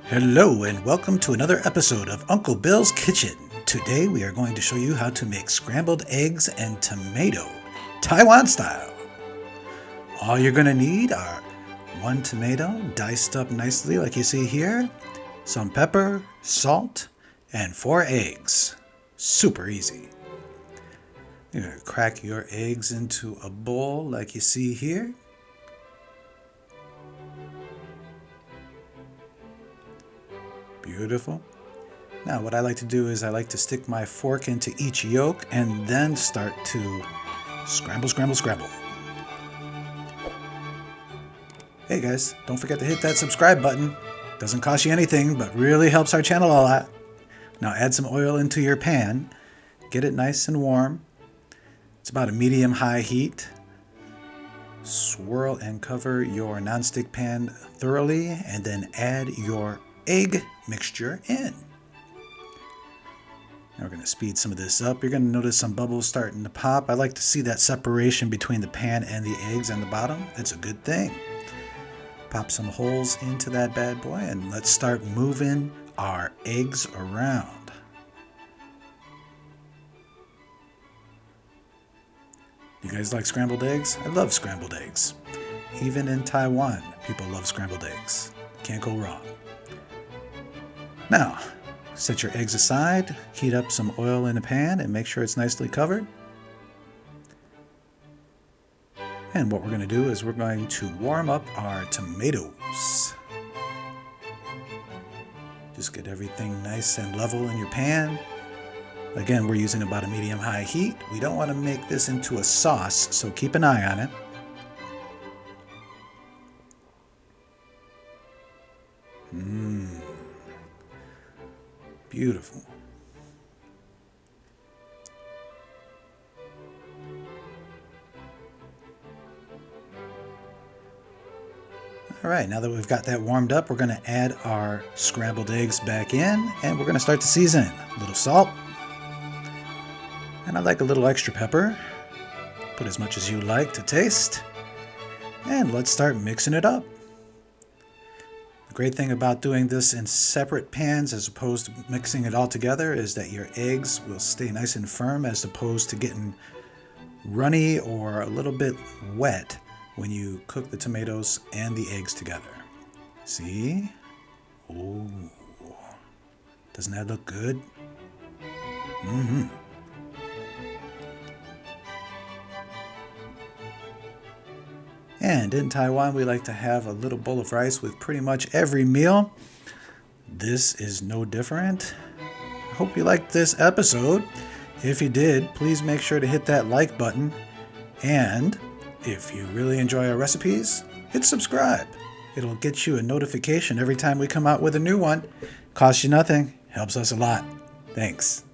Hello and welcome to another episode of Uncle Bill's Kitchen. Today we are going to show you how to make scrambled eggs and tomato, Taiwan style. All you're going to need are one tomato diced up nicely like you see here, some pepper, salt, and 4 eggs. Super easy. You're going to crack your eggs into a bowl like you see here. Beautiful. Now what I like to do is I like to stick my fork into each yolk and then start to scramble. Hey guys, don't forget to hit that subscribe button. Doesn't cost you anything, but really helps our channel a lot. Now add some oil into your pan. Get it nice and warm. It's about a medium-high heat. Swirl and cover your nonstick pan thoroughly and then add your egg mixture in. Now we're going to speed some of this up. You're going to notice some bubbles starting to pop. I like to see that separation between the pan and the eggs on the bottom. That's a good thing. Pop some holes into that bad boy and let's start moving our eggs around. You guys like scrambled eggs? I love scrambled eggs. Even in Taiwan, people love scrambled eggs. Can't go wrong. Now, set your eggs aside, heat up some oil in a pan and make sure it's nicely covered. And what we're going to do is we're going to warm up our tomatoes. Just get everything nice and level in your pan. Again, we're using about a medium-high heat. We don't want to make this into a sauce, so keep an eye on it. Beautiful. All right, now that we've got that warmed up, we're going to add our scrambled eggs back in, and we're going to start to season. A little salt, and I like a little extra pepper. Put as much as you like to taste, and let's start mixing it up. The great thing about doing this in separate pans as opposed to mixing it all together is that your eggs will stay nice and firm as opposed to getting runny or a little bit wet when you cook the tomatoes and the eggs together. See? Ooh. Doesn't that look good? And in Taiwan, we like to have a little bowl of rice with pretty much every meal. This is no different. I hope you liked this episode. If you did, please make sure to hit that like button. And if you really enjoy our recipes, hit subscribe. It'll get you a notification every time we come out with a new one. Costs you nothing, helps us a lot. Thanks.